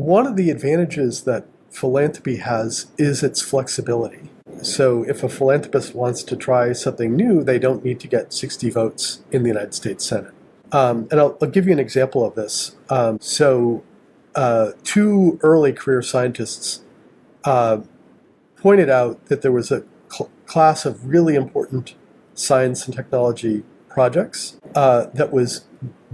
One of the advantages that philanthropy has is its flexibility. So if a philanthropist wants to try something new, they don't need to get 60 votes in the United States Senate. And I'll give you an example of this. Two early career scientists pointed out that there was a class of really important science and technology projects that was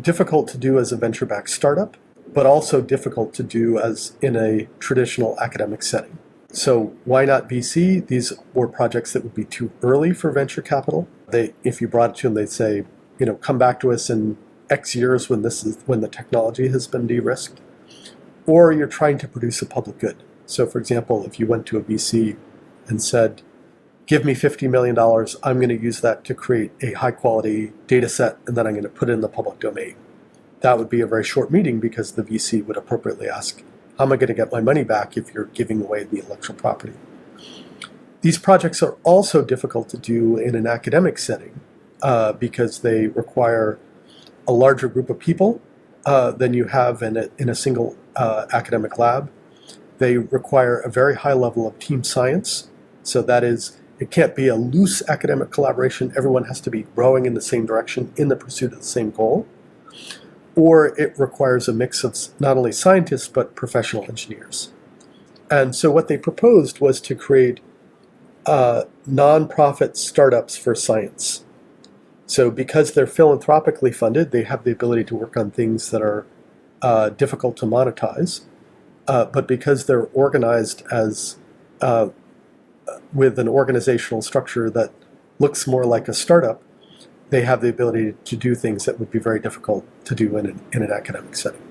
difficult to do as a venture-backed startup, but also difficult to do as in a traditional academic setting. So why not VC? These were projects that would be too early for venture capital. If you brought it to them, they'd say, come back to us in X years when the technology has been de-risked. Or you're trying to produce a public good. So for example, if you went to a VC and said, give me $50 million, I'm going to use that to create a high quality data set, and then I'm going to put it in the public domain. That would be a very short meeting because the VC would appropriately ask, how am I going to get my money back if you're giving away the intellectual property? These projects are also difficult to do in an academic setting because they require a larger group of people than you have in a single academic lab. They require a very high level of team science. So that is, it can't be a loose academic collaboration. Everyone has to be rowing in the same direction in the pursuit of the same goal. Or it requires a mix of not only scientists, but professional engineers. And so what they proposed was to create nonprofit startups for science. So because they're philanthropically funded, they have the ability to work on things that are difficult to monetize. But because they're organized as with an organizational structure that looks more like a startup, they have the ability to do things that would be very difficult to do in an academic setting.